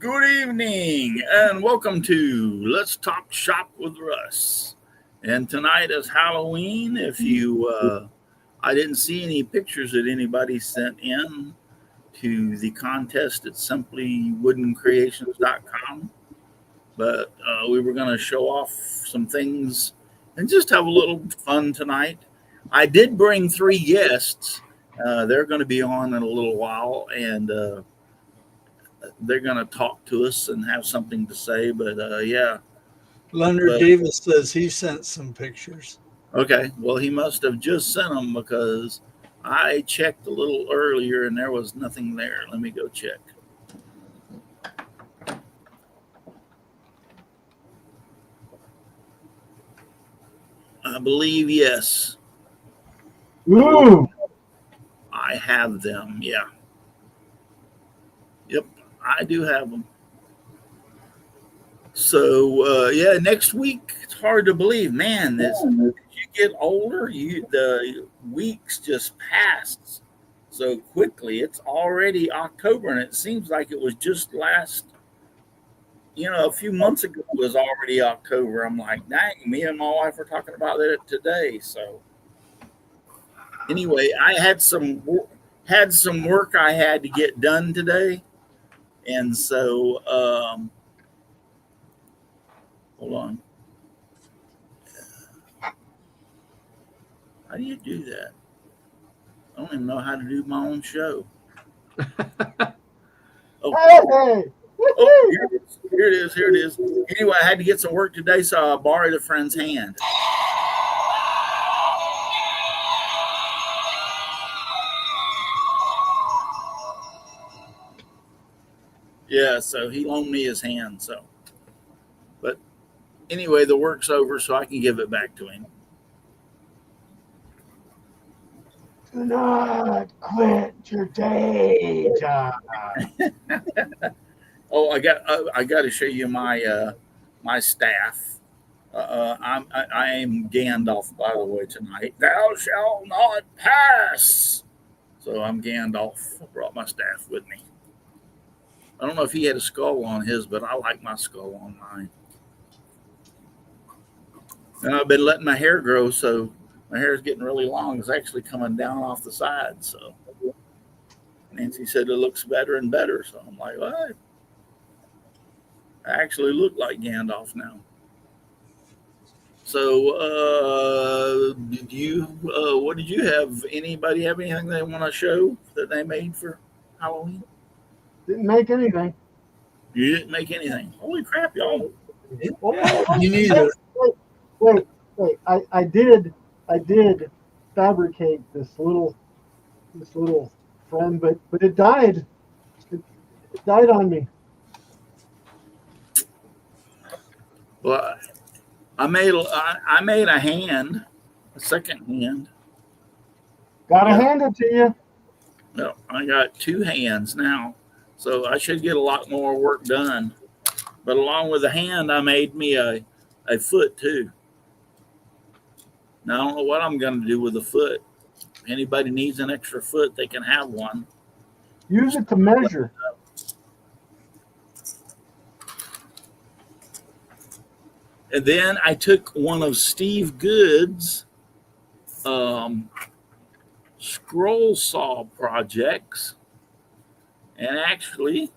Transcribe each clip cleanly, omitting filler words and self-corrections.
Good evening and welcome to Let's Talk Shop with Russ. And tonight is Halloween. I didn't see any pictures that anybody sent in to the contest at simplywoodencreations.com, but we were going to show off some things and just have a little fun tonight. I did bring three guests. They're going to be on in a little while, and they're going to talk to us and have something to say. But yeah. Leonard Davis says he sent some pictures. Okay. Well, he must have just sent them because I checked a little earlier and there was nothing there. Let me go check. I believe yes. Ooh. I have them. Yeah. Yep. I do have them. So yeah, next week it's hard to believe, man. As you get older, the weeks just pass so quickly. It's already October, and it seems like it was just a few months ago it was already October. I'm like, dang, me and my wife were talking about it today. So anyway, I had some work I had to get done today. And so, hold on. How do you do that? I don't even know how to do my own show. Oh, here it is. Anyway, I had to get some work today, so I borrowed a friend's hand. Yeah, so he loaned me his hand. So, but anyway, the work's over, so I can give it back to him. Do not quit your day job. Oh, I got to show you my my staff. I am Gandalf, by the way, tonight. Thou shalt not pass. So I'm Gandalf. I brought my staff with me. I don't know if he had a skull on his, but I like my skull on mine. And I've been letting my hair grow, so my hair is getting really long. It's actually coming down off the side. So Nancy said it looks better and better. So I'm like, what? I actually look like Gandalf now. So what did you have? Anybody have anything they want to show that they made for Halloween? Didn't make anything. You didn't make anything. Holy crap, y'all! You need it. Wait. I did fabricate this little friend, but it died. It died on me. Well, I made a hand, a second hand. Gotta hand it to you. No, I got two hands now. So I should get a lot more work done. But along with the hand, I made me a foot too. Now I don't know what I'm going to do with the foot. If anybody needs an extra foot, they can have one. Use it to measure. And then I took one of Steve Good's scroll saw projects. And actually,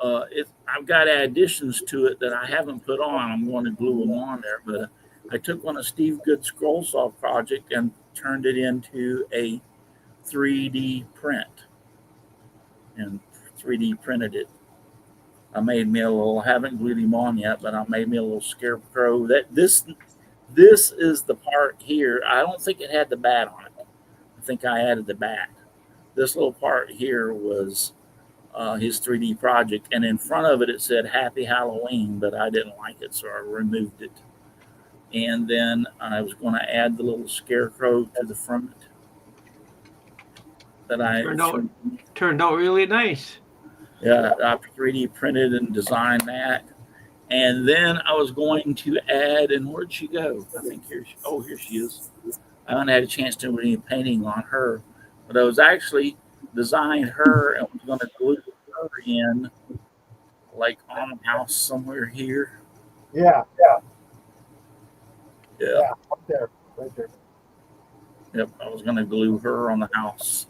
I've got additions to it that I haven't put on. I'm going to glue them on there. But I took one of Steve Good's scroll saw project and turned it into a 3D print. And 3D printed it. I made me a little, haven't glued him on yet, but I made me a little scarecrow. This is the part here. I don't think it had the bat on it. I think I added the bat. This little part here was his 3D project, and in front of it said Happy Halloween, but I didn't like it, so I removed it. And then I was going to add the little scarecrow to the front that I turned out really nice. Yeah, I 3D printed and designed that. And then I was going to add, and where'd she go? I think here she is. I haven't had a chance to do any painting on her, but I was actually designed her and was going to glue her in, like on the house somewhere here. Yeah. Yeah. Up there, right there. Yep. I was going to glue her on the house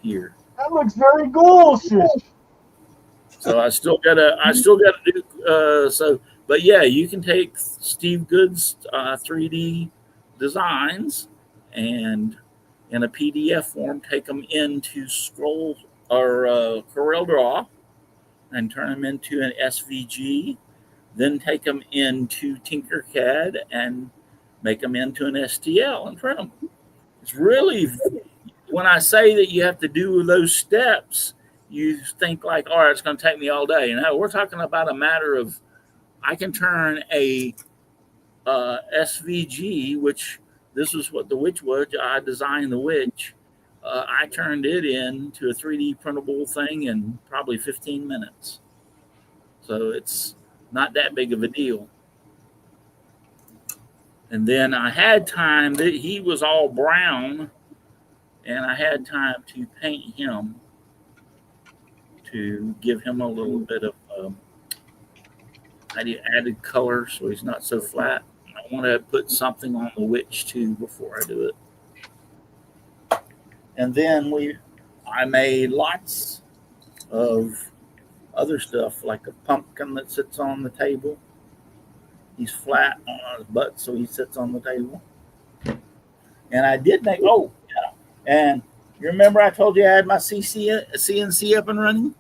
here. That looks very ghoulish. So I still gotta do so. But yeah, you can take Steve Good's 3D designs and in a PDF form, take them into Scroll or CorelDRAW and turn them into an SVG. Then take them into Tinkercad and make them into an STL and print them. It's really, when I say that you have to do those steps, you think like, all right, it's going to take me all day. No, we're talking about a matter of, I can turn a SVG, which this is what the witch was. I designed the witch. I turned it into a 3D printable thing in probably 15 minutes. So it's not that big of a deal. And then I had time that he was all brown, and I had time to paint him to give him a little bit of added color so he's not so flat. I want to put something on the witch too before I do it. And then I made lots of other stuff, like a pumpkin that sits on the table. He's flat on his butt, so he sits on the table. And I did make, and you remember I told you I had my CNC up and running?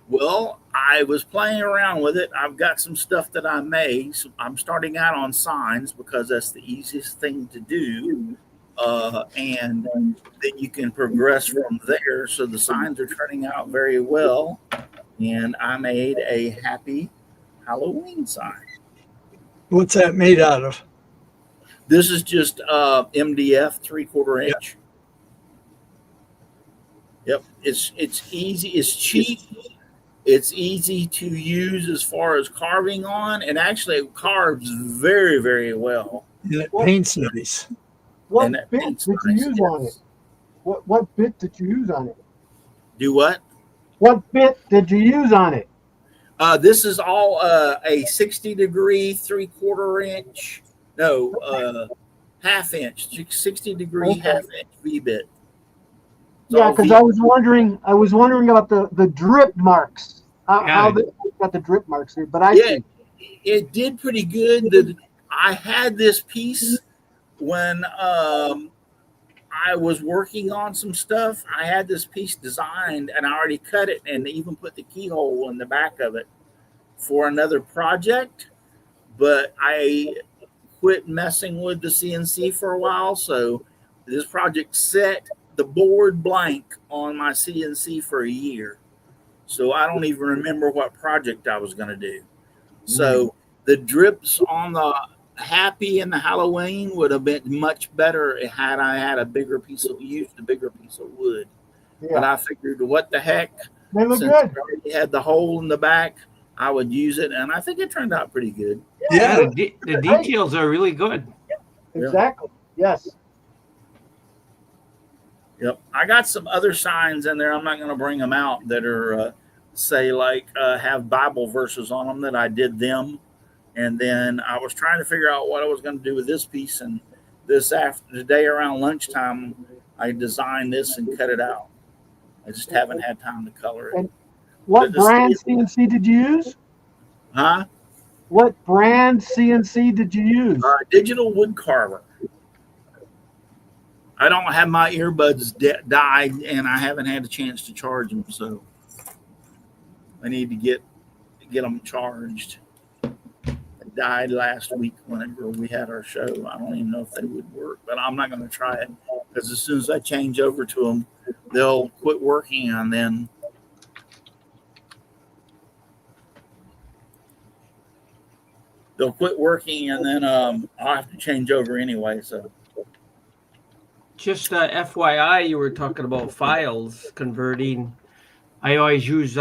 Well, I was playing around with it. I've got some stuff that I made. So I'm starting out on signs because that's the easiest thing to do. And then you can progress from there. So the signs are turning out very well. And I made a happy Halloween sign. What's that made out of? This is just MDF 3/4 inch. Yep, it's easy. It's cheap. It's easy to use as far as carving on, and actually it carves very, very well. And it paints nice. What bit did you use on it? What bit did you use on it? Do what? What bit did you use on it? This is all a 60-degree 3/4 inch. No, half inch, 60-degree half inch V bit. Yeah, because I was wondering about the drip marks. How they got the drip marks here, but see. It did pretty good. I had this piece when I was working on some stuff. I had this piece designed, and I already cut it, and even put the keyhole in the back of it for another project. But I quit messing with the CNC for a while, so this project set the board blank on my CNC for a year. So I don't even remember what project I was going to do. So the drips on the Happy and the Halloween would have been much better had I had a bigger piece of wood. Yeah. But I figured, what the heck? They look good. I already had the hole in the back, I would use it, and I think it turned out pretty good. Yeah, the details are really good. Exactly. Yes. Yep. I got some other signs in there. I'm not going to bring them out that are, say, like have Bible verses on them that I did them. And then I was trying to figure out what I was going to do with this piece. And today around lunchtime, I designed this and cut it out. I just haven't had time to color it. And what brand CNC did you use? Huh? What brand CNC did you use? Digital Wood Carver. I don't have my earbuds died, and I haven't had a chance to charge them, so I need to get them charged. They died last week whenever we had our show. I don't even know if they would work, but I'm not going to try it because as soon as I change over to them, they'll quit working, and then I'll have to change over anyway. So. Just FYI, you were talking about files converting. I always use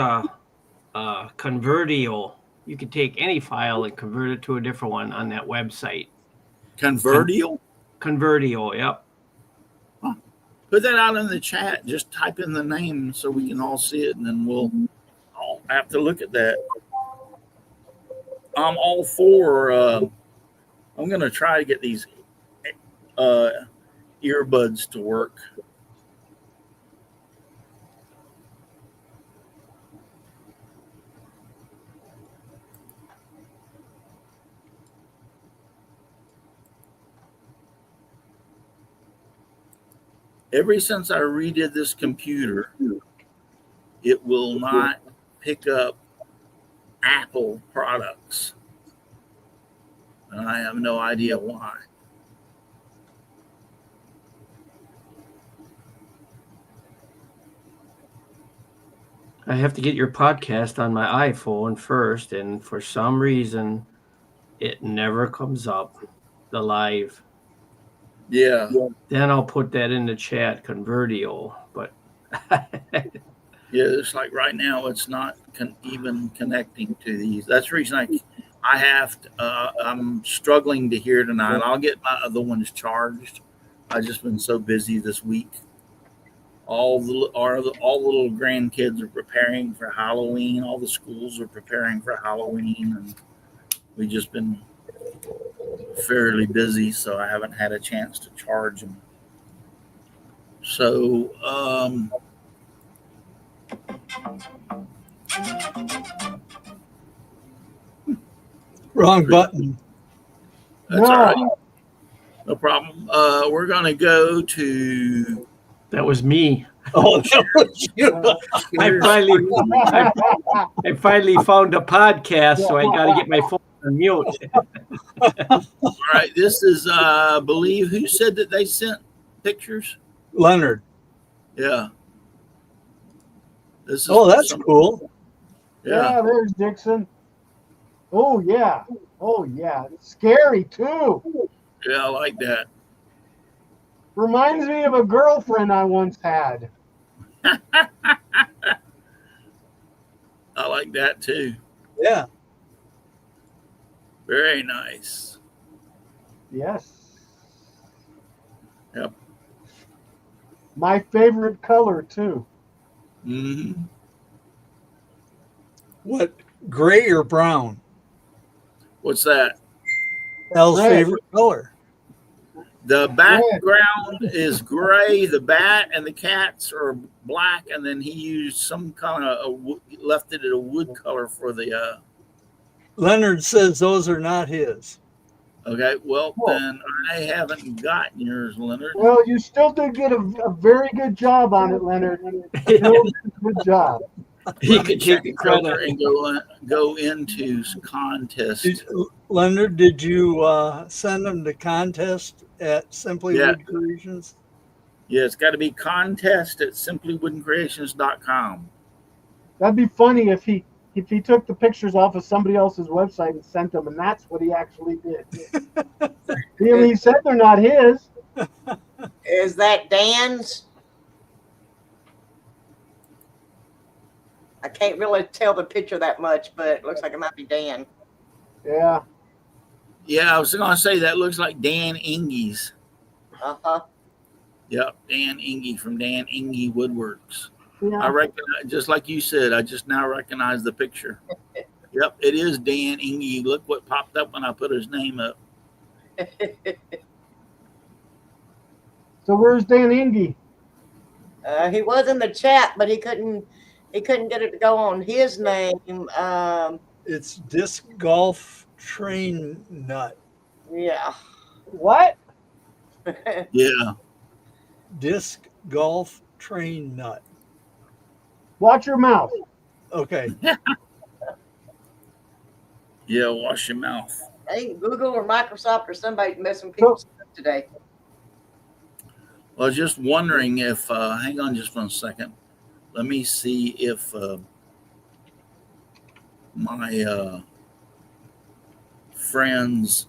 Convertio. You can take any file and convert it to a different one on that website. Convertio? Convertio, yep. Huh. Put that out in the chat. Just type in the name so we can all see it, and then we'll all have to look at that. I'm all for. I'm going to try to get these earbuds to work. Ever since I redid this computer, it will not pick up Apple products. And I have no idea why. I have to get your podcast on my iPhone first, and for some reason, it never comes up, the live. Yeah. Then I'll put that in the chat, Convertio. But yeah, it's like right now it's not even connecting to these. That's the reason I have to, I'm struggling to hear tonight. I'll get my other ones charged. I've just been so busy this week. All the little grandkids are preparing for Halloween. All the schools are preparing for Halloween, and we've just been fairly busy, so I haven't had a chance to charge them. So, Wrong button. That's all right. No problem. We're going to go to. That was me. Oh, that was you. I finally found a podcast, so I got to get my phone on mute. All right. This is, I believe, who said that they sent pictures? Leonard. Yeah. This is that's cool. Yeah, there's Dixon. Oh, yeah. Oh, yeah. It's scary, too. Yeah, I like that. Reminds me of a girlfriend I once had. I like that, too. Yeah. Very nice. Yes. Yep. My favorite color, too. Mm-hmm. What, gray or brown? What's that? Al's Red. favorite color. The background is gray. The bat and the cats are black, and then he used some kind of left it at a wood color for the. Leonard says those are not his. Okay, well then I haven't gotten yours, Leonard. Well, you still did get a very good job on it, Leonard. Good job. He could take the credit credit and go into contest. Leonard, did you send them to contest at Simply Wood Creations? Yeah, it's got to be contest at simplywoodencreations.com. That'd be funny if he took the pictures off of somebody else's website and sent them, and that's what he actually did. He said they're not his. Is that Dan's? I can't really tell the picture that much, but it looks like it might be Dan. Yeah. Yeah, I was going to say that looks like Dan Inge's. Uh-huh. Yep, Dan Inge from Dan Inge Woodworks. Yeah. I recognize, just like you said, I just now recognize the picture. Yep, it is Dan Inge. Look what popped up when I put his name up. So where's Dan Inge? He was in the chat, but he couldn't get it to go on his name. It's Disc Golf Train Nut. Yeah. What? Yeah. Disc Golf Train Nut. Watch your mouth. Okay. Yeah, wash your mouth. I think Google or Microsoft or somebody's messing people's stuff today. Well, I was just wondering if, hang on just 1 second. Let me see if my friends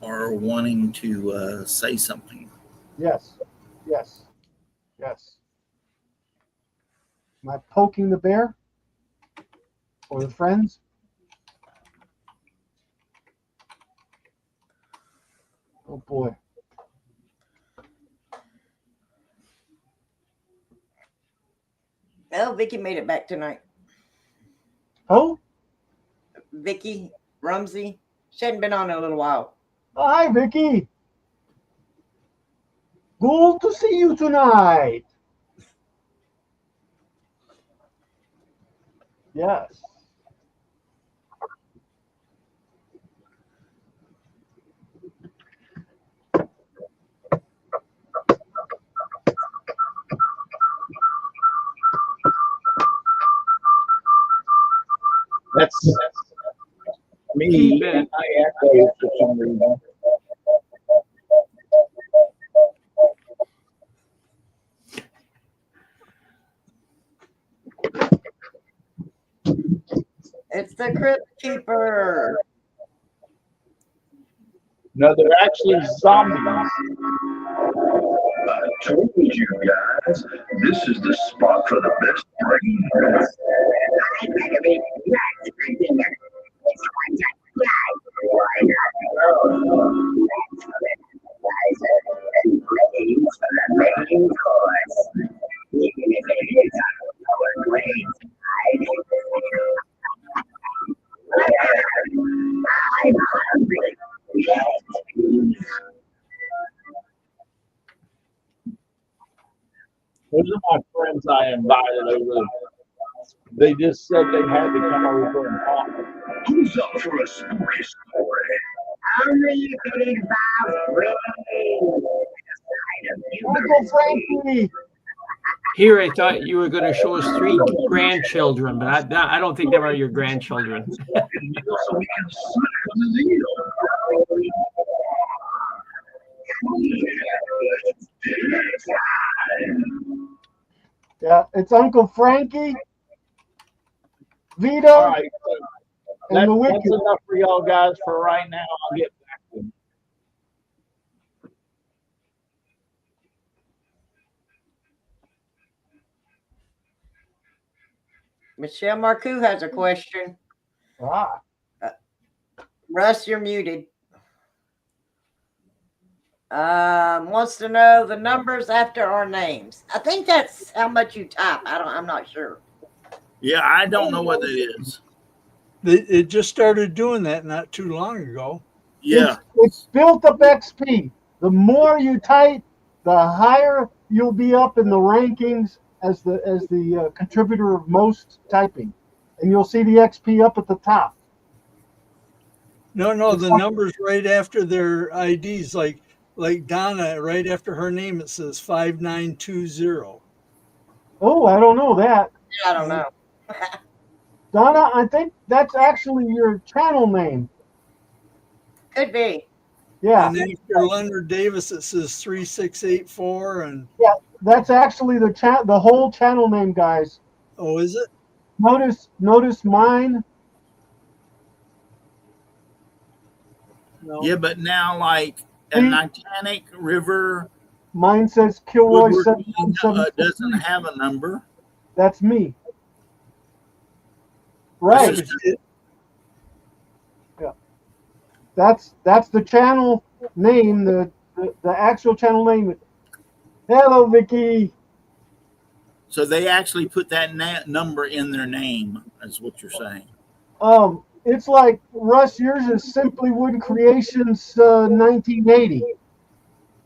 are wanting to say something. Yes. Yes. Yes. Am I poking the bear? Or the friends? Oh boy. Oh, Vicky made it back tonight. Oh, Vicky Rumsey. She hadn't been on in a little while. hi, Vicky. Good to see you tonight. Yes. That's me and my echo for some reason. It's the Crypt Keeper. No, they're actually zombies. I told you guys, this is the spot for the best brains. Those are my friends I invited over. They just said they had to come over and talk. Who's up for a spooky story? Only if it involves brains. Uncle Frankie. Here, I thought you were going to show us 3 grandchildren, but I don't think they are your grandchildren. So we can suck the needle. Yeah, it's Uncle Frankie, Vito, All right, so and the that's Wicked. enough for y'all guys for right now. I'll get back to them. Michelle Marcoux has a question. Ah, Russ, you're muted. Wants to know the numbers after our names. I think that's how much you type. I'm not sure. Yeah, I don't know what that is. It just started doing that not too long ago. Yeah, it's built up XP. The more you type, the higher you'll be up in the rankings as the contributor of most typing, and you'll see the XP up at the top. No, the numbers right after their IDs, like Donna, right after her name, it says 5920. Oh, I don't know that. Yeah, I don't know. Donna, I think that's actually your channel name. Could be. Yeah, And after Leonard Davis, it says 3684. And yeah, that's actually the whole channel name, guys. oh, is it? Notice mine. No. yeah, but now like a Titanic River Mine says Kilroy Woodward 777. doesn't have a number. That's me. Right. It's just- Yeah. That's the channel name, the actual channel name. Hello, Vicky. So they actually put that number in their name, is what you're saying. It's like Russ. Yours is Simply Wood Creations 1980,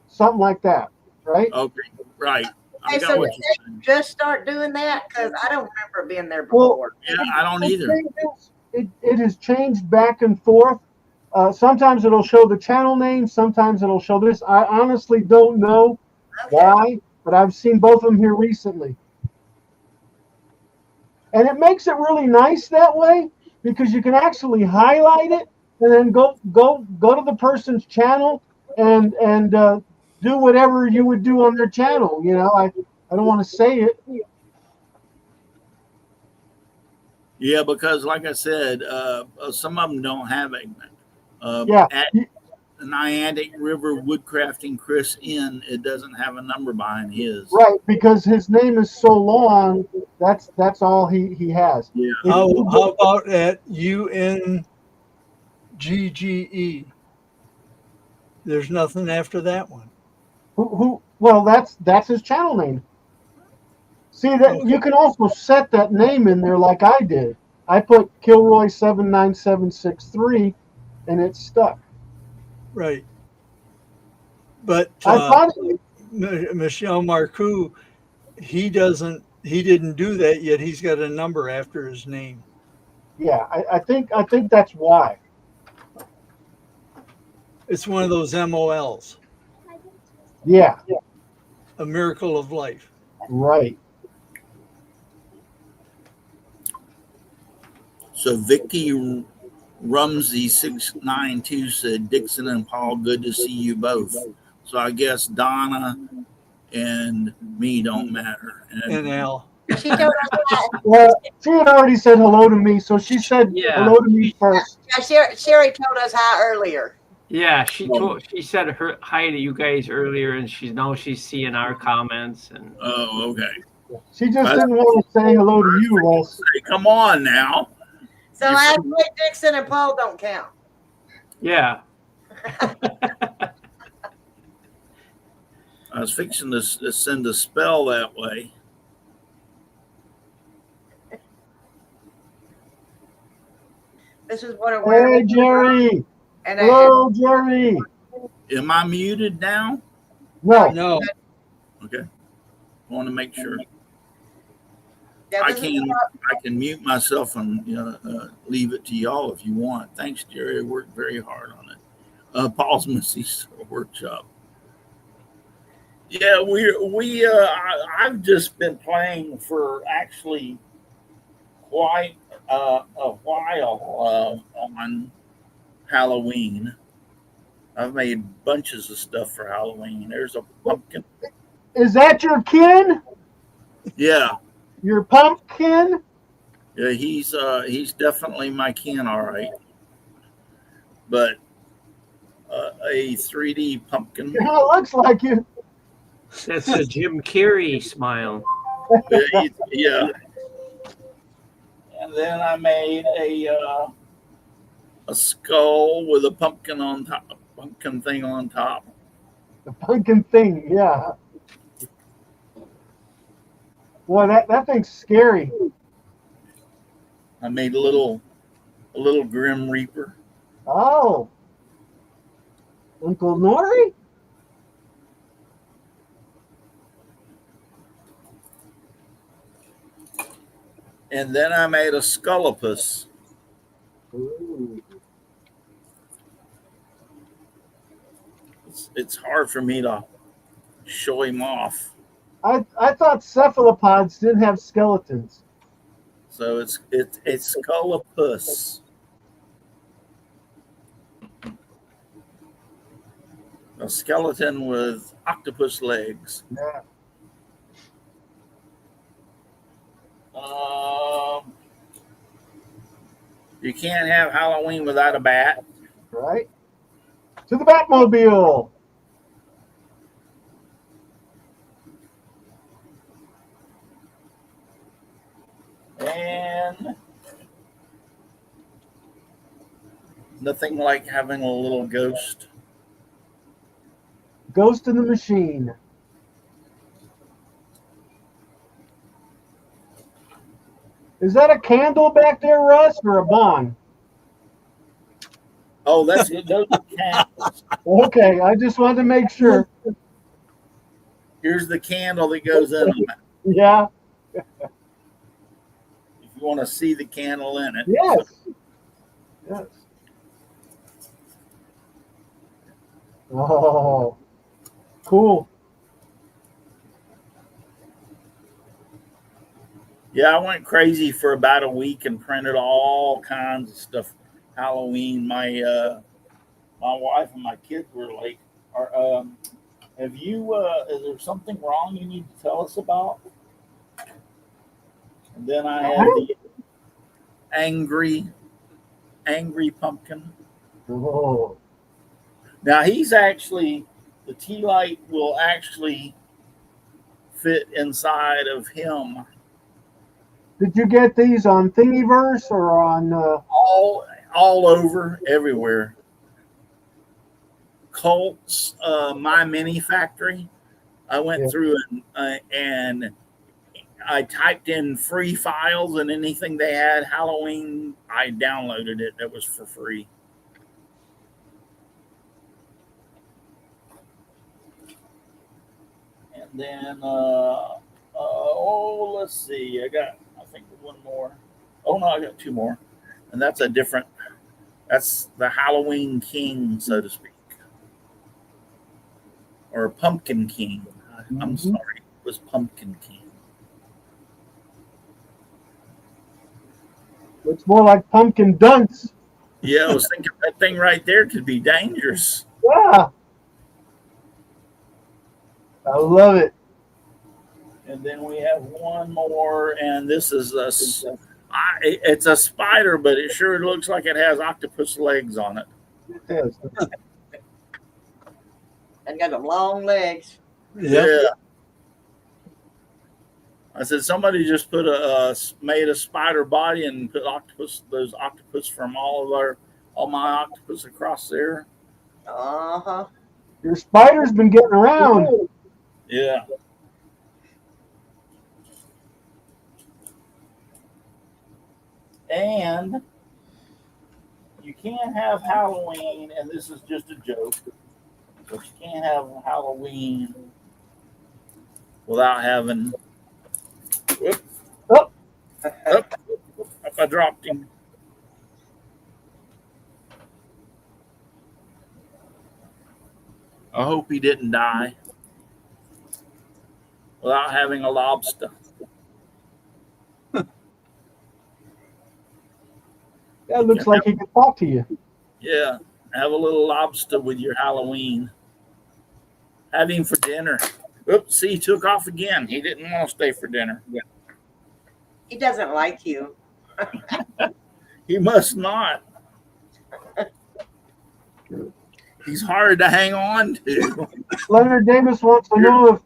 something like that, right? Okay, right. I Hey, got so what did you're they saying. just start doing that? Because I don't remember being there Well, before. Yeah, I don't either. It has changed back and forth. Sometimes it'll show the channel name. Sometimes it'll show this. I honestly don't know why, but I've seen both of them here recently. And it makes it really nice that way because you can actually highlight it and then go to the person's channel and do whatever you would do on their channel. You know, I don't want to say it. Yeah, because like I said, some of them don't have it. Yeah. At the Niantic River Woodcrafting Chris N, it doesn't have a number behind his. Right, because his name is so long. That's all he has. Yeah. How about at UNGGE? There's nothing after that one. Who? Well, that's his channel name. See that you can also set that name in there like I did. I put Kilroy 79763, and it stuck. Right. But I thought, Michelle Marcoux, he didn't do that yet. He's got a number after his name. yeah, I think that's why. It's one of those MOLs, Yeah, a miracle of life. right. So Vicky Rumsey 692 said, Dixon and Paul, good to see you both. So I guess Donna and me don't matter. And Al. She told us that. Well, she had already said hello to me, so she said Yeah. hello to me first. Yeah, Sherry told us hi earlier. Yeah, she said her hi to you guys earlier, and she's seeing our comments. And Oh, okay. She just didn't want to say hello to you, Russ. Hey, come on now. So actually, Dixon and Paul don't count. yeah, I was fixing to send a spell that way. This is what a Hey, Jerry. And Hello, Jerry. Am I muted now? No, No, Okay. I want to make sure. yeah, I this is can mute myself and leave it to y'all if you want. Thanks, Jerry. I worked very hard on it. Paul's Missy's workshop. Yeah, I've just been playing for actually quite a while on Halloween. I've made bunches of stuff for Halloween. There's a pumpkin. is that your kin? Yeah, Your pumpkin? yeah. He's definitely my kin, all right. But a 3D pumpkin. Yeah, it looks like you. that's a Jim Carrey smile. Yeah. And then I made a skull with a pumpkin on top, pumpkin thing on top. The pumpkin thing, yeah. Boy, that thing's scary. I made a little Grim Reaper. Oh. Uncle Nori? And then I made a Scullopus. Ooh. It's hard for me to show him off. I thought cephalopods didn't have skeletons. So it's Scullopus. A skeleton with octopus legs. Yeah. You can't have Halloween without a bat. Right? To the Batmobile. And nothing like having a little ghost. Ghost in the Machine. Is that a candle back there, Russ, or a bong? Oh, those are candles. Okay, I just wanted to make sure. Here's the candle that goes in them. Yeah. If you want to see the candle in it. Yes. Yes. Oh, cool. Yeah, I went crazy for about a week and printed all kinds of stuff. Halloween. My wife and my kids were like, have you is there something wrong you need to tell us about? And then I had the angry pumpkin. Oh. Now he's actually, the tea light will actually fit inside of him. Did you get these on Thingiverse or on? All over, everywhere. Colt's My Mini Factory. I went through and I typed in free files, and anything they had Halloween, I downloaded it. That was for free. And then, let's see. I think one more. Oh no, I got two more, and that's a different. That's the Halloween King, so to speak, or Pumpkin King. I'm sorry, it was Pumpkin King. It's more like pumpkin dunks. Yeah, I was thinking that thing right there could be dangerous. Yeah. I love it. And then we have one more, and this is it's a spider, but it sure looks like it has octopus legs on it. Yes. And got them long legs. Yeah. I said somebody just made a spider body and put those octopus from all my octopus across there. Uh-huh. Your spider's been getting around. Yeah. And you can't have Halloween, and this is just a joke, but you can't have Halloween without having. Whoop, Oh. up, I dropped him. I hope he didn't die without having a lobster. That looks like he can talk to you. Yeah, have a little lobster with your Halloween. Have him for dinner. Oops, see, he took off again. He didn't want to stay for dinner. He doesn't like you. He must not. He's hard to hang on to. Leonard Davis wants to know if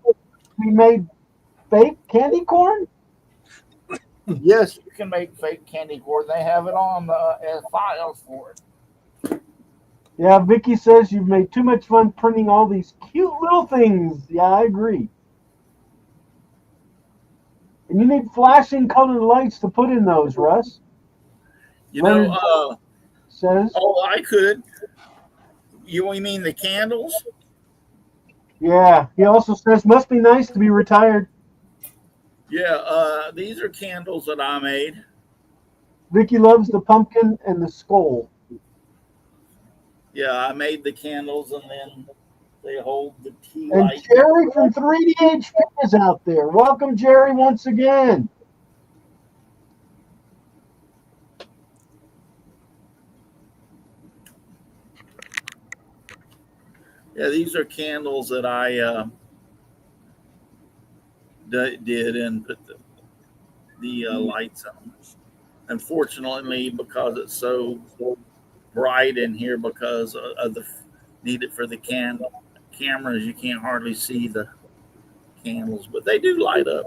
we made fake candy corn. Yes, you can make fake candy corn. They have it on the files for it. Yeah, Vicky says you've made too much fun printing all these cute little things. Yeah, I agree. And you need flashing colored lights to put in those, Russ. You know, says. Oh, I could. You mean the candles? Yeah, he also says must be nice to be retired. Yeah, these are candles that I made. Vicky loves the pumpkin and the skull. Yeah, I made the candles, and then they hold the tea And light. Jerry from 3DH is out there. Welcome, Jerry, once again. Yeah, these are candles that I did and put the lights on. Unfortunately, because it's so bright in here because of the needed for the cameras, you can't hardly see the candles, but they do light up.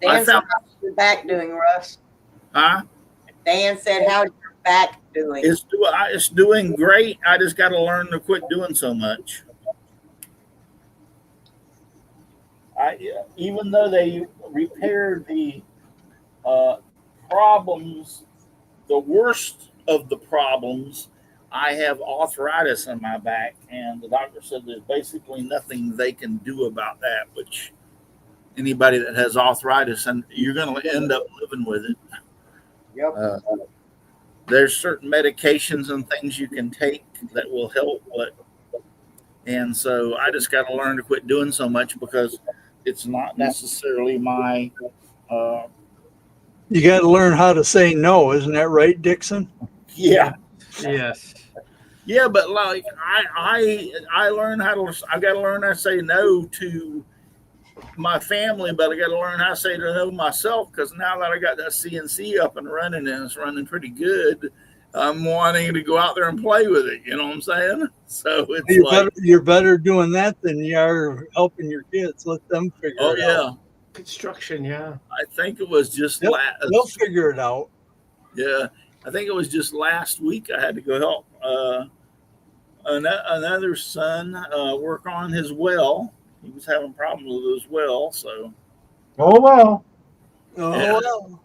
Dan said, how's your back doing, Russ? Huh? Dan said, how's your back doing? It's doing great. I just got to learn to quit doing so much. Even though they repaired the problems, the worst of the problems, I have arthritis in my back, and the doctor said there's basically nothing they can do about that, which anybody that has arthritis, and you're going to end up living with it. Yep. There's certain medications and things you can take that will help, and so I just got to learn to quit doing so much because it's not necessarily my. You got to learn how to say no, isn't that right, Dixon? Yeah. Yes. Yeah, but like I learned how to. I got to learn how to say no to my family, but I got to learn how to say no to myself because now that I got that CNC up and running and it's running pretty good, I'm wanting to go out there and play with it. You know what I'm saying? So it's you're better doing that than you are helping your kids. Let them figure it out. Oh yeah, construction. Yeah, I think it was just they'll figure it out. Yeah, I think it was just last week I had to go help another son work on his well, he was having problems with it as well. So Oh well. Oh, Yeah. well.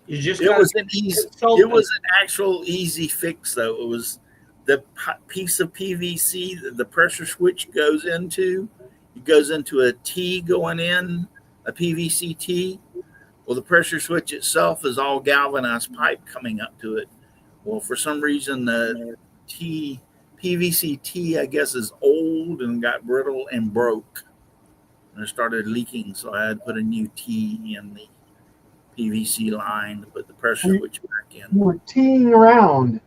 You just it got was an easy. consult It was an actual easy fix, though. It was the piece of PVC that the pressure switch goes into. It goes into a T going in, a PVC T. Well, the pressure switch itself is all galvanized pipe coming up to it. Well, for some reason, the PVC T, I guess, is old and got brittle and broke. And it started leaking, so I had to put a new T in the PVC line to put the pressure switch back in. You were teeing around,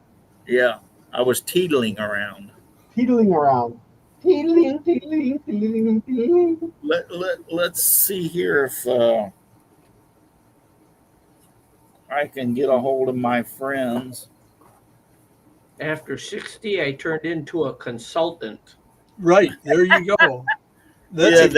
Yeah, I was teetling around. teetling around. Teetling, teetling, teetling, teetling. Let's see here if I can get a hold of my friends. after 60, I turned into a consultant. Right. There you go. That's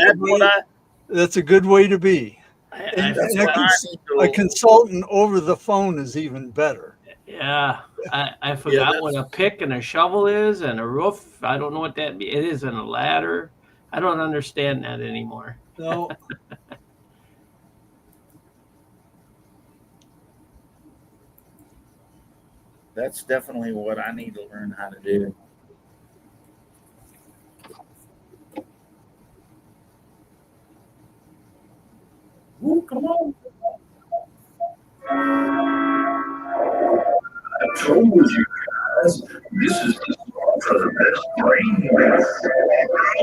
That's a good way to be. I that's And what I need a to. consultant over the phone is even better. Yeah, I forgot what a pick and a shovel is and a roof. I don't know what that means. It isn't a ladder. I don't understand that anymore. No. That's definitely what I need to learn how to do. Ooh, come on. I told you guys, this is the spot for the best brain mess. I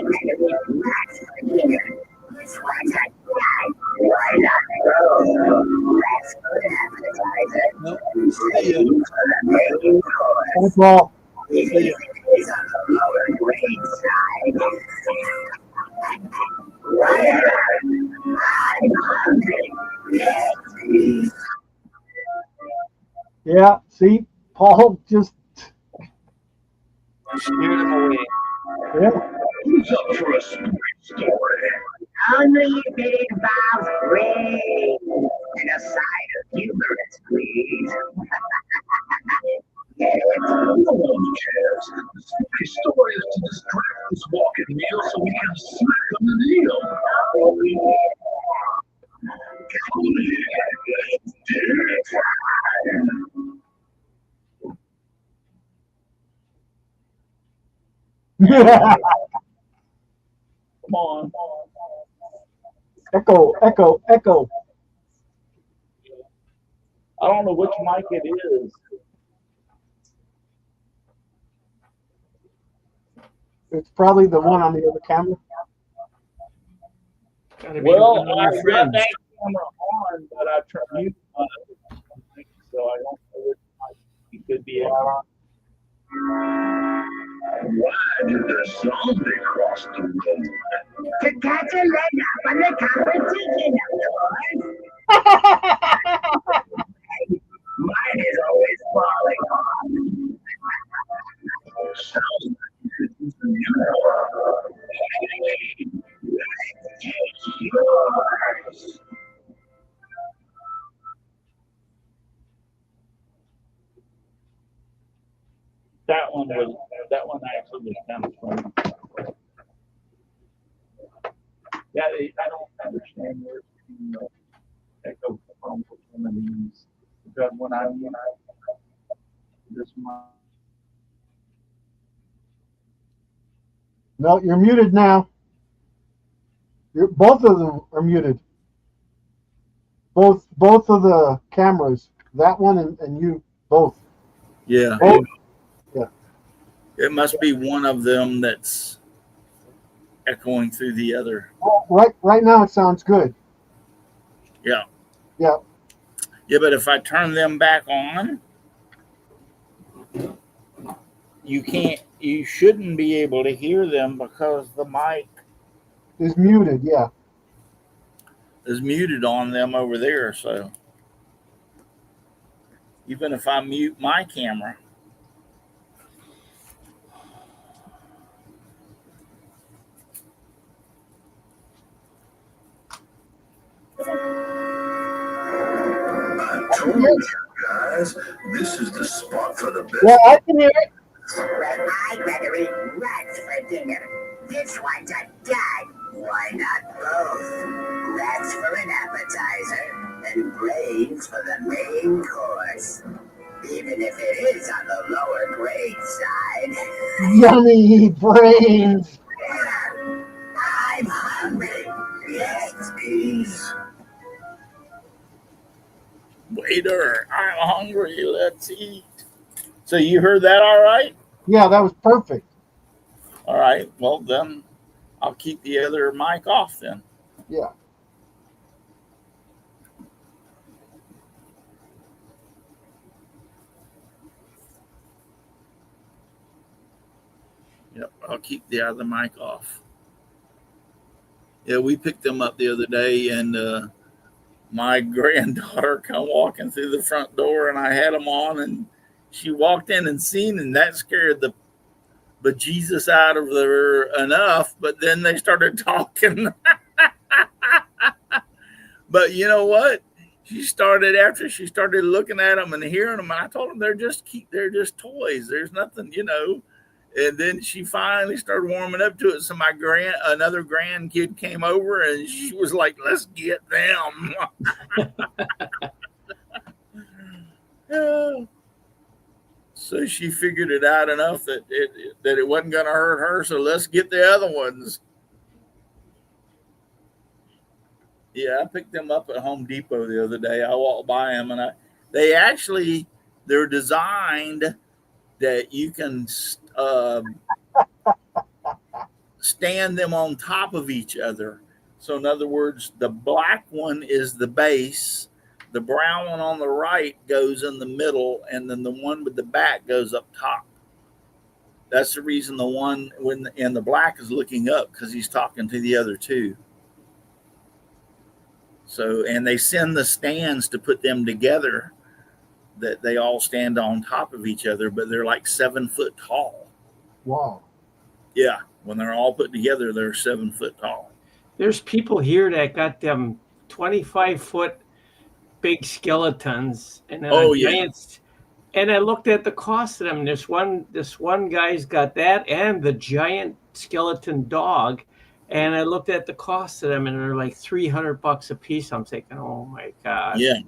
better be nuts for dinner. This one's a nut. Why not? That's good appetizer. Nope. Stay for the main course. That's all. This is on the lower grade side. I'm hungry. Yes, please. Yeah, see, Paul just, Scared him away. yeah. Who's up for a spooky story? Only big Bob's ring. And a side of humorous, please. No one cares. The spooky story is to distract this walking meal so we can smack him the deal. Come in, it's dinner time. Come on. Echo, echo, echo. I don't know which mic it is. It's probably the one on the other camera. Gotta be Well, one of your I've got friends. that camera on, but I've turned mute on it, so I don't know which mic it could be on. Why did the zombie cross the road? To catch a leg up on the competition, of course. Mine is always falling off. Sounds like it's let's take yours. That one actually was kind of funny. Yeah, I don't understand where the echo from some of these, because when I this mic. No, you're muted now. Both of them are muted. Both of the cameras. That one and you both. Yeah. Both. Yeah. It must be one of them that's echoing through the other. Well, right now it sounds good. Yeah. Yeah. Yeah, but if I turn them back on, you shouldn't be able to hear them because the mic Is muted, yeah. is muted on them over there. So even if I mute my camera, I told you guys, this is the spot for the best. Yeah, I can hear it. Well, I'd rather eat rats for dinner. This one's a dud. Why not both? That's for an appetizer, and brains for the main course. Even if it is on the lower grade side. Yummy brains. I'm hungry. Yes, please. Waiter, I'm hungry. Let's eat. So you heard that all right? Yeah, that was perfect. All right. Well, then I'll keep the other mic off then. Yeah. Yep, I'll keep the other mic off. Yeah, we picked them up the other day, and my granddaughter come walking through the front door, and I had them on, and she walked in and seen, and that scared the bejesus out of her enough. But then they started talking. But you know what? After she started looking at them and hearing them, and I told them they're just toys. There's nothing, you know. And then she finally started warming up to it. So another grandkid came over, and she was like, "Let's get them." Yeah. So she figured it out enough that it wasn't going to hurt her. So let's get the other ones. Yeah, I picked them up at Home Depot the other day. I walked by them, and they're designed that you can stand them on top of each other. So in other words, the black one is the base, the brown one on the right goes in the middle, and then the one with the back goes up top. That's the reason the one in the black is looking up, because he's talking to the other two. So, and they send the stands to put them together, that they all stand on top of each other, but they're like 7 foot tall. Wow. Yeah. When they're all put together, they're 7 foot tall. There's people here that got them 25-foot big skeletons and giants. And I looked at the cost of them. This one guy's got that and the giant skeleton dog. And I looked at the cost of them, and they're like $300 a piece. I'm thinking, oh my God. Yeah.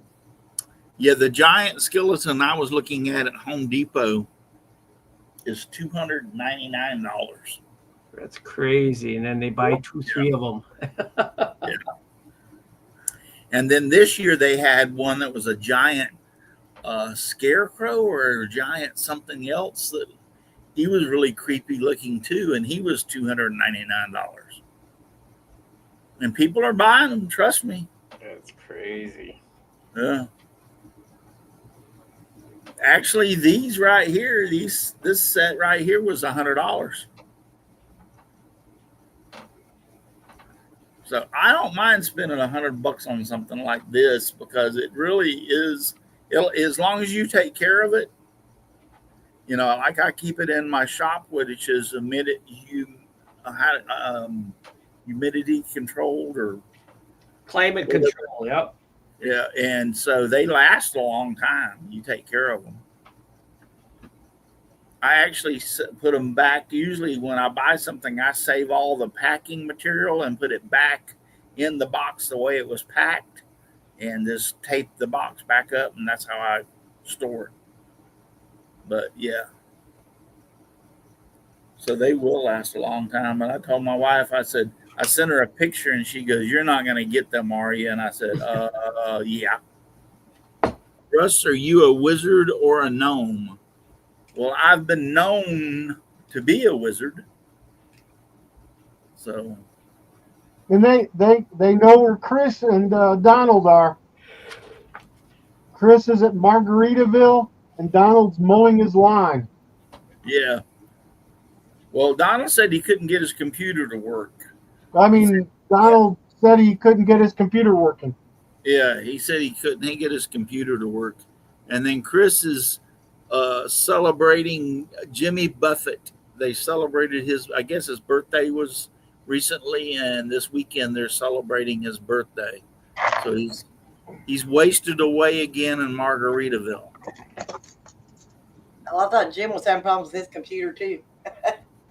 Yeah, the giant skeleton I was looking at Home Depot is $299. That's crazy. And then they buy 2-3 of them. Yeah. And then this year they had one that was a giant scarecrow or a giant something else that he was really creepy looking too, and he was $299. And people are buying them, trust me. That's crazy. Yeah. Actually, these right here, this set right here was $100. So I don't mind spending $100 on something like this, because it really is. As long as you take care of it, you know, like I keep it in my shop, which is humidity controlled or climate control. Yep. Yeah, and so they last a long time. You take care of them. I actually put them back. Usually when I buy something, I save all the packing material and put it back in the box the way it was packed, and just tape the box back up, and that's how I store it. But yeah. So they will last a long time. And I told my wife, I said, I sent her a picture, and she goes, "You're not going to get them, are you?" And I said, yeah. Russ, are you a wizard or a gnome? Well, I've been known to be a wizard. So. And they know where Chris and Donald are. Chris is at Margaritaville, and Donald's mowing his lawn. Yeah. Well, Donald said he couldn't get his computer to work. I mean, Donald said he couldn't get his computer working. Yeah, he said he couldn't get his computer to work. And then Chris is celebrating Jimmy Buffett. They celebrated his birthday was recently, and this weekend they're celebrating his birthday. So he's wasted away again in Margaritaville. Oh, I thought Jim was having problems with his computer too.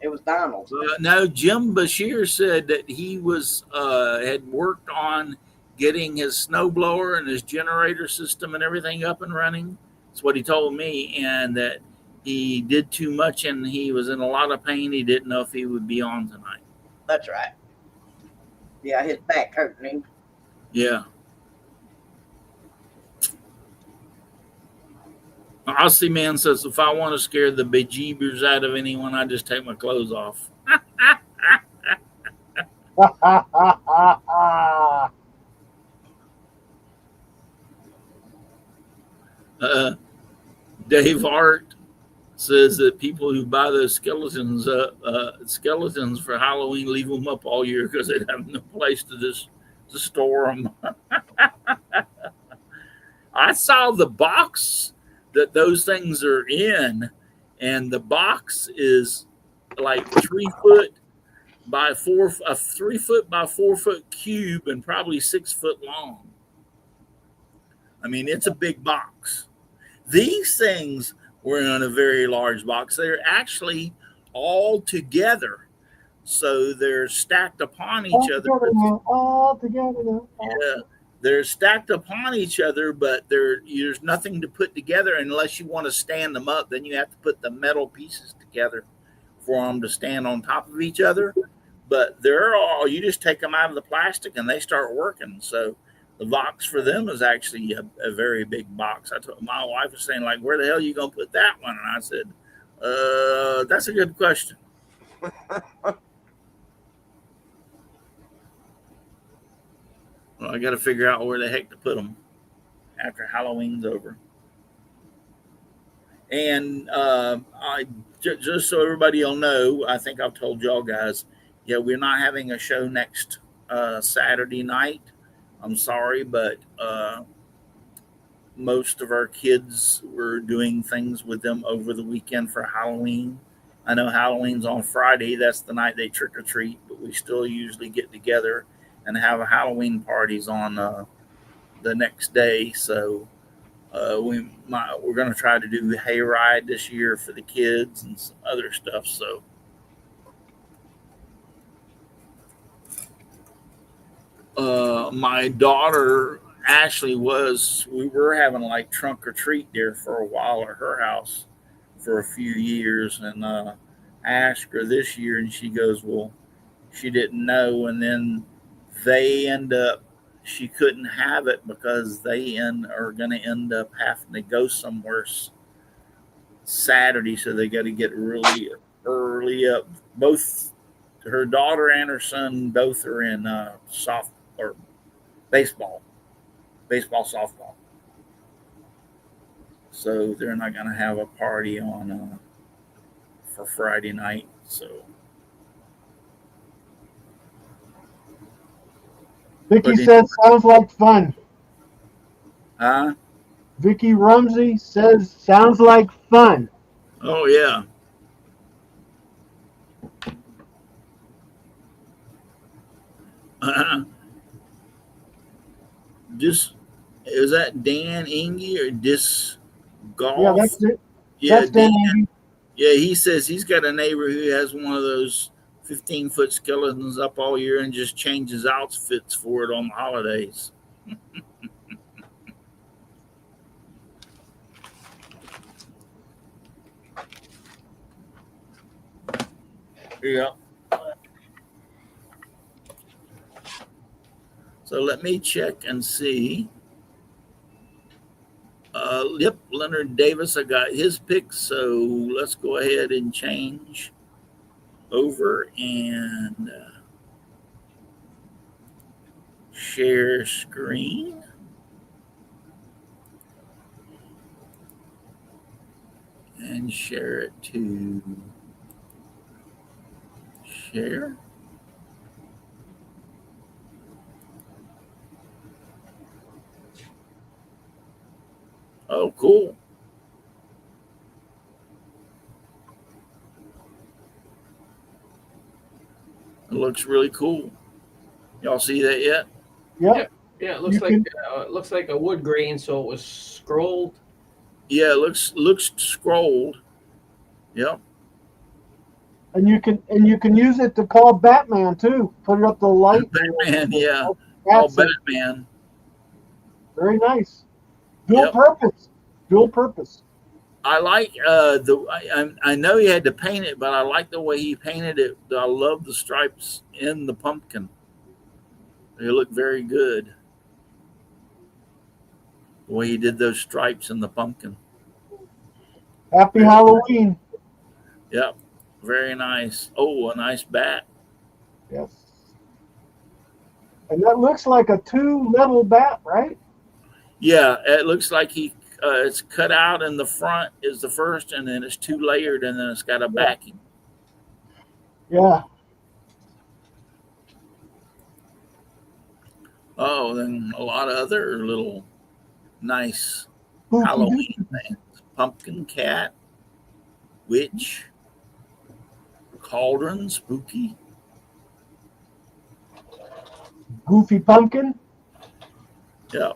It was Donald's. No, Jim Bashir said that he was had worked on getting his snowblower and his generator system and everything up and running. That's what he told me, and that he did too much and he was in a lot of pain. He didn't know if he would be on tonight. That's right. Yeah, his back hurting him. Yeah. Aussie Man says, if I want to scare the bejeebers out of anyone, I just take my clothes off. Dave Hart says that people who buy those skeletons for Halloween leave them up all year because they have no place to store them. I saw the box that those things are in, and the box is like 3 foot by 4, a 3 foot by 4 foot cube, and probably 6 foot long. I mean, it's a big box. These things were in a very large box. They're actually all together, so they're stacked upon each other. All together now. Yeah. They're stacked upon each other, but there's nothing to put together unless you want to stand them up. Then you have to put the metal pieces together for them to stand on top of each other. But you just take them out of the plastic and they start working. So the box for them is actually a very big box. My wife was saying, like, where the hell are you going to put that one? And I said, that's a good question. Well, I got to figure out where the heck to put them after Halloween's over. And just so everybody will know, I think I've told y'all guys, yeah, we're not having a show next Saturday night. I'm sorry, but most of our kids were doing things with them over the weekend for Halloween. I know Halloween's on Friday. That's the night they trick or treat, but we still usually get together and have Halloween parties on the next day. So we're going to try to do hayride this year for the kids and some other stuff. So my daughter Ashley we were having like trunk or treat there for a while at her house for a few years, and I asked her this year, and she goes, well, she didn't know. And then she couldn't have it because they are going to end up having to go somewhere Saturday, so they got to get really early up. Both her daughter and her son both are in baseball, softball. So they're not going to have a party on for Friday night. So Vicky says, sounds like fun. Vicky Rumsey says, sounds like fun. Oh, yeah. Is that Dan Ingy or Disc Golf? Yeah, that's it. Yeah, that's Dan Ingy. Yeah, he says he's got a neighbor who has one of those 15-foot skeletons up all year and just changes outfits for it on the holidays. Yeah. So let me check and see. Yep, Leonard Davis, I got his pick. So let's go ahead and change over and share screen. And share it to share. Oh, cool. It looks really cool. Y'all see that yet? Yep. Yeah, it looks like a wood grain, so it was scrolled. Yeah, it looks scrolled. Yep. And you can use it to call Batman too. Put it up the light. Batman, yeah. That's Batman. very nice. Dual Yep. purpose. Dual purpose. I like I know he had to paint it, but I like the way he painted it. I love the stripes in the pumpkin. They look very good. The way he did those stripes in the pumpkin. Happy Halloween. Yep. Very nice. Oh, a nice bat. Yes. And that looks like a 2-level bat, right? Yeah, it looks like it's cut out in the front is the first, and then it's 2 layered, and then it's got a backing. Yeah. Oh, then a lot of other little nice Spooky Halloween dooky. things. Pumpkin cat, witch, cauldron, spooky. Goofy pumpkin. Yeah.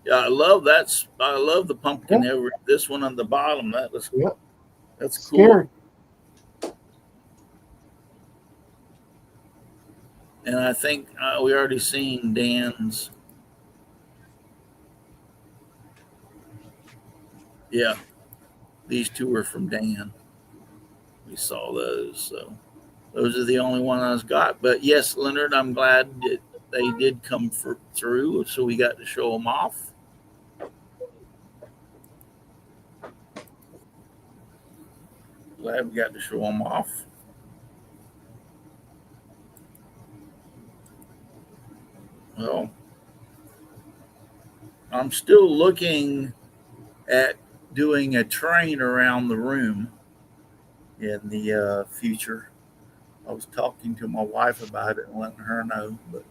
Yeah, I love that. I love the pumpkin over this one on the bottom. That's cool. Scary. And I think we already seen Dan's. Yeah, these two are from Dan. We saw those, so those are the only one I've got. But yes, Leonard, I'm glad that they did come through, so we got to show them off. Glad we got to show them off. Well, I'm still looking at doing a train around the room in the future. I was talking to my wife about it and letting her know, but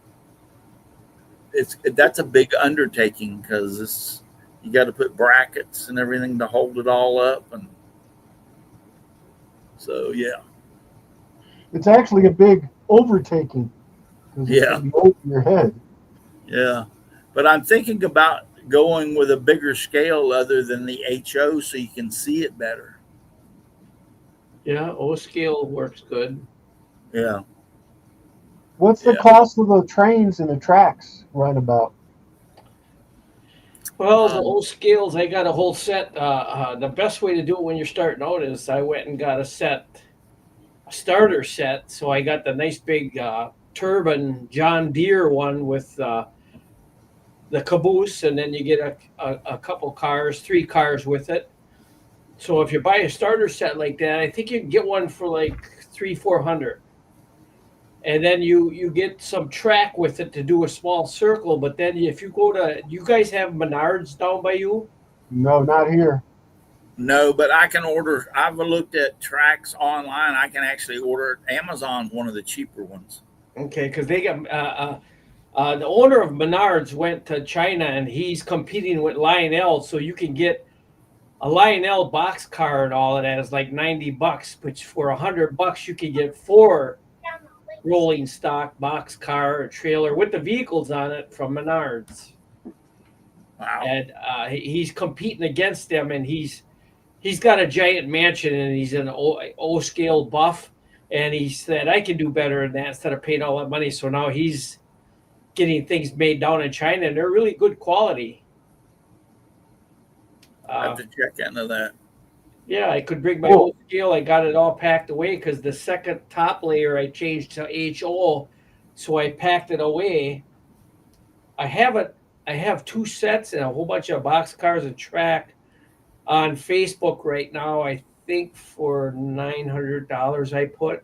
that's a big undertaking because you got to put brackets and everything to hold it all up, and so yeah. It's actually a big overtaking. Yeah. It's over your head. Yeah, but I'm thinking about going with a bigger scale other than the HO so you can see it better. Yeah, O scale works good. Yeah. What's the cost of the trains and the tracks right about? Well, the O scales, I got a whole set. The best way to do it when you're starting out is I went and got a starter set. So I got the nice big turbine John Deere one with the caboose, and then you get a couple cars, 3 cars with it. So if you buy a starter set like that, I think you can get one for like $300-400. And then you get some track with it to do a small circle. But then if you go to, you guys have Menards down by you? No, not here. No, but I can order. I've looked at tracks online. I can actually order it. Amazon's one of the cheaper ones. Okay, because they got the owner of Menards went to China and he's competing with Lionel, so you can get a Lionel box car and all of that is like $90, which for $100 you can get 4 rolling stock box car or trailer with the vehicles on it from Menards. Wow. And he's competing against them, and he's got a giant mansion, and he's an O scale buff, and he said I can do better than that instead of paying all that money. So now he's getting things made down in China, and they're really good quality. I have to check into that. Yeah, I could bring my old scale. I got it all packed away because the second top layer I changed to HO, so I packed it away. I have 2 sets and a whole bunch of box cars and track on Facebook right now. I think for $900 I put,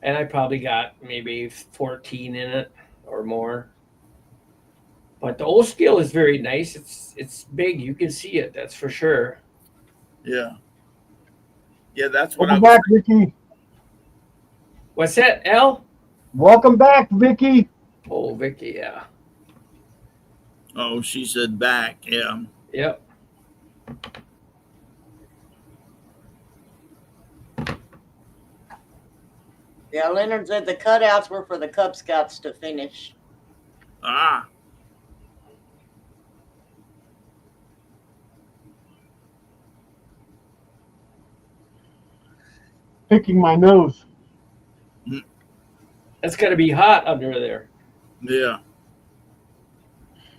and I probably got maybe 14 in it or more. But the O scale is very nice. It's big. You can see it. That's for sure. Yeah. Yeah, that's what Welcome back, Vicky. What's that, Al? Welcome back, Vicky. Oh, Vicky, yeah. Oh, she said back. Yeah. Yep. Yeah, Leonard said the cutouts were for the Cub Scouts to finish. Ah. picking my nose. It's got to be hot under there. Yeah.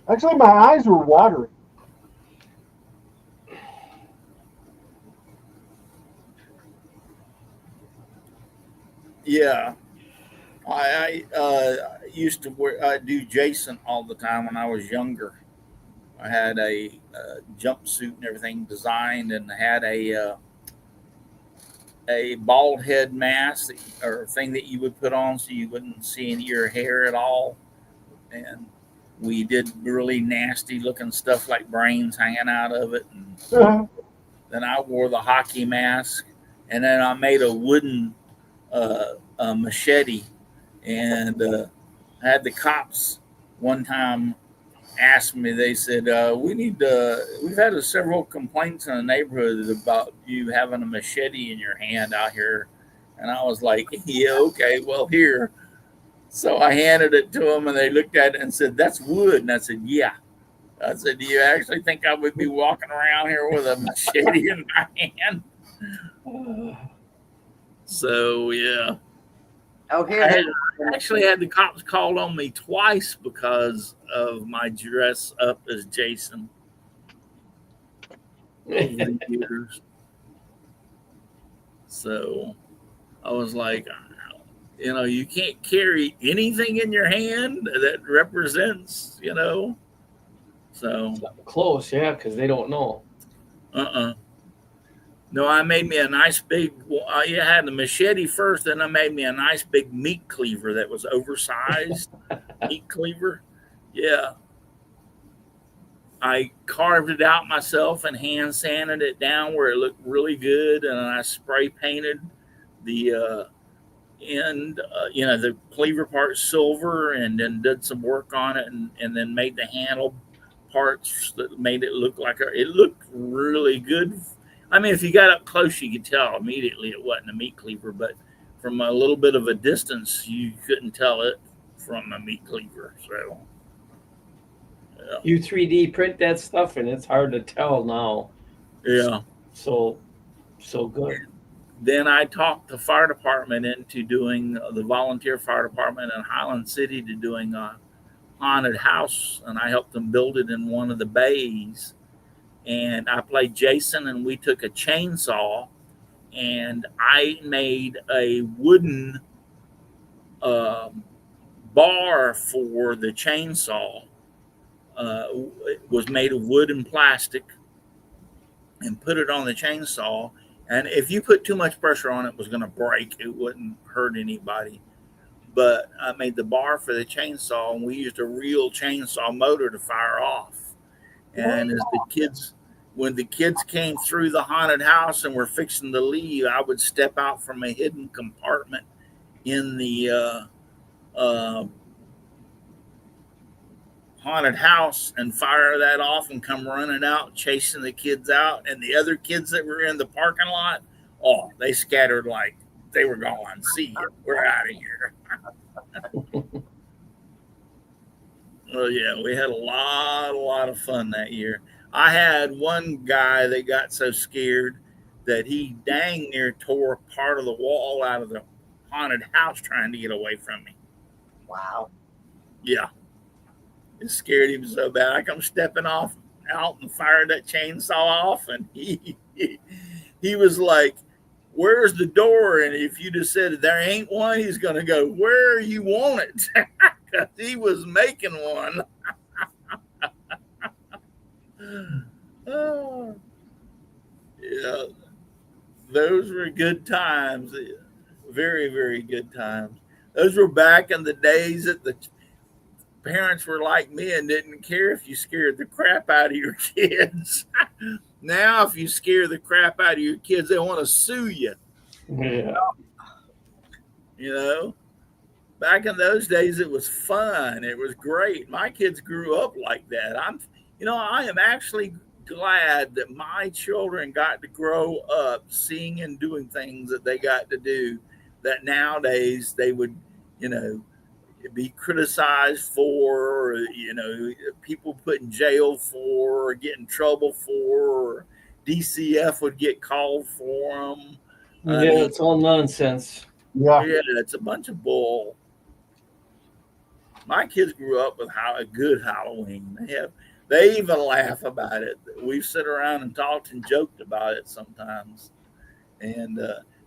Actually, my eyes were watering. Yeah. I used to do Jason all the time when I was younger. I had a jumpsuit and everything designed, and had a bald head mask or thing that you would put on so you wouldn't see any of your hair at all. And we did really nasty looking stuff like brains hanging out of it. And then I wore the hockey mask, and then I made a wooden machete, and I had the cops one time asked me. They said, we've had several complaints in the neighborhood about you having a machete in your hand out here. And I was like, yeah, okay, well, here. So I handed it to them, and they looked at it and said, that's wood. And I said, yeah. I said, do you actually think I would be walking around here with a machete in my hand? So, yeah. Oh, here I actually had the cops called on me twice because of my dress up as Jason over the years. So I was like, you can't carry anything in your hand that represents, So Close, yeah, because they don't know. No, I made me a nice big. I had the machete first, then I made me a nice big meat cleaver that was oversized. Meat cleaver, yeah. I carved it out myself and hand sanded it down where it looked really good, and I spray painted the end, the cleaver part silver, and then did some work on it, and then made the handle parts that made it look like it looked really good. I mean, if you got up close, you could tell immediately it wasn't a meat cleaver, but from a little bit of a distance, you couldn't tell it from a meat cleaver. So, yeah. You 3D print that stuff, and it's hard to tell now. Yeah. So good. Then I talked the fire department into doing the volunteer fire department in Highland City to doing a haunted house, and I helped them build it in one of the bays. And I played Jason, and we took a chainsaw, and I made a wooden bar for the chainsaw. It was made of wood and plastic, and put it on the chainsaw. And if you put too much pressure on it, it was going to break. It wouldn't hurt anybody. But I made the bar for the chainsaw, and we used a real chainsaw motor to fire off. And when the kids came through the haunted house and were fixing to leave, I would step out from a hidden compartment in the haunted house and fire that off and come running out, chasing the kids out. And the other kids that were in the parking lot, they scattered like they were gone. See you. We're out of here. Well, yeah, we had a lot of fun that year. I had one guy that got so scared that he dang near tore part of the wall out of the haunted house trying to get away from me. Wow. Yeah. It scared him so bad. I come stepping out and fired that chainsaw off, and he was like, where's the door? And if you just said there ain't one, he's going to go, where you want it? Because he was making one. Oh, yeah, those were good times. Very, very good times. Those were back in the days that the parents were like me and didn't care if you scared the crap out of your kids. Now, if you scare the crap out of your kids, they want to sue you. Yeah. Back in those days, it was fun. It was great. My kids grew up like that. I am actually glad that my children got to grow up seeing and doing things that they got to do that nowadays they would, be criticized for, or, people put in jail for, or get in trouble for, or DCF would get called for them. Yeah, it's all nonsense. Yeah. Yeah, it's a bunch of bull. My kids grew up with a good Halloween. They even laugh about it. We sit around and talked and joked about it sometimes, and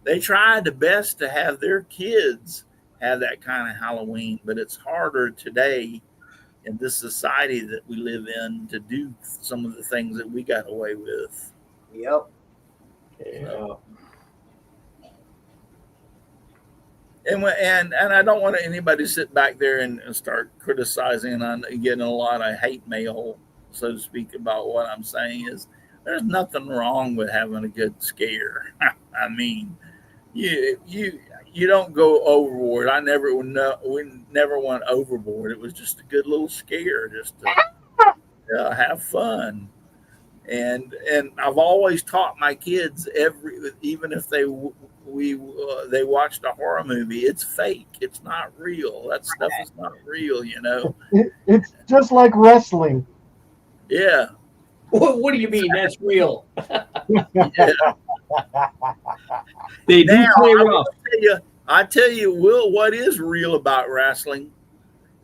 they tried the best to have their kids have that kind of Halloween. But it's harder today in this society that we live in to do some of the things that we got away with. Yep. Yeah. And I don't want anybody to sit back there and start criticizing and getting a lot of hate mail, so to speak, about what I'm saying. Is there's nothing wrong with having a good scare. I mean, you don't go overboard. We never went overboard. It was just a good little scare, just to have fun. And I've always taught my kids even if they watched a horror movie, it's fake. It's not real. That stuff is not real, you know. It's just like wrestling. Yeah. What do you mean? That's real. Yeah. They do play rough. I tell you, Will, what is real about wrestling?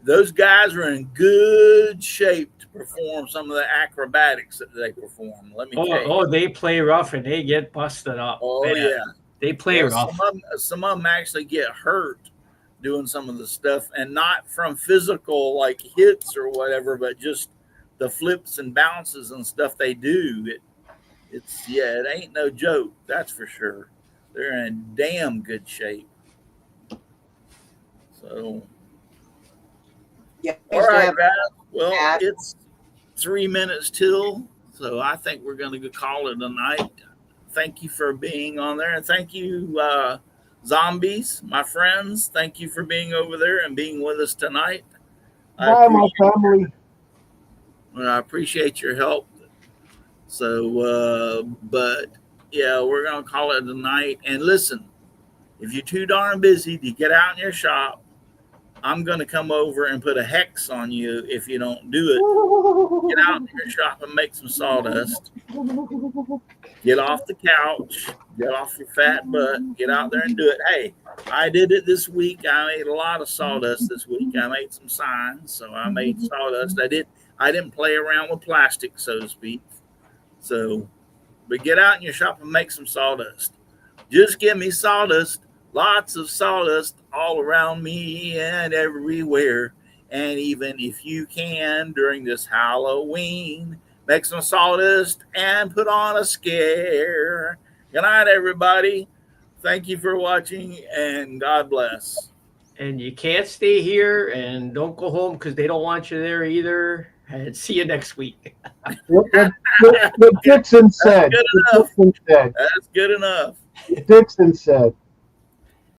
Those guys are in good shape to perform some of the acrobatics that they perform. Let me tell you. Oh, they play rough and they get busted up. Oh, man. yeah. They play rough. Some of them actually get hurt doing some of the stuff, and not from physical like hits or whatever, but just the flips and bounces and stuff they do. It ain't no joke. That's for sure. They're in damn good shape. So, Yeah. all right, guys. Well, it's 3 minutes till, so I think we're going to call it a night. Thank you for being on there, and thank you, zombies, my friends. Thank you for being over there and being with us tonight. Bye, my family. I appreciate your help. So, but yeah, we're going to call it a night. And listen, if you're too darn busy to get out in your shop, I'm going to come over and put a hex on you if you don't do it. Get out in your shop and make some sawdust. Get off the couch. Get off your fat butt. Get out there and do it. Hey, I did it this week. I made a lot of sawdust this week. I made some signs, so I made sawdust. I didn't play around with plastic, so to speak. So, but get out in your shop and make some sawdust. Just give me sawdust. Lots of sawdust all around me and everywhere. And even if you can, during this Halloween, make some sawdust and put on a scare. Good night, everybody. Thank you for watching, and God bless. And you can't stay here and don't go home because they don't want you there either. And see you next week. What Dixon said. That's good enough. That's good enough. Dixon said.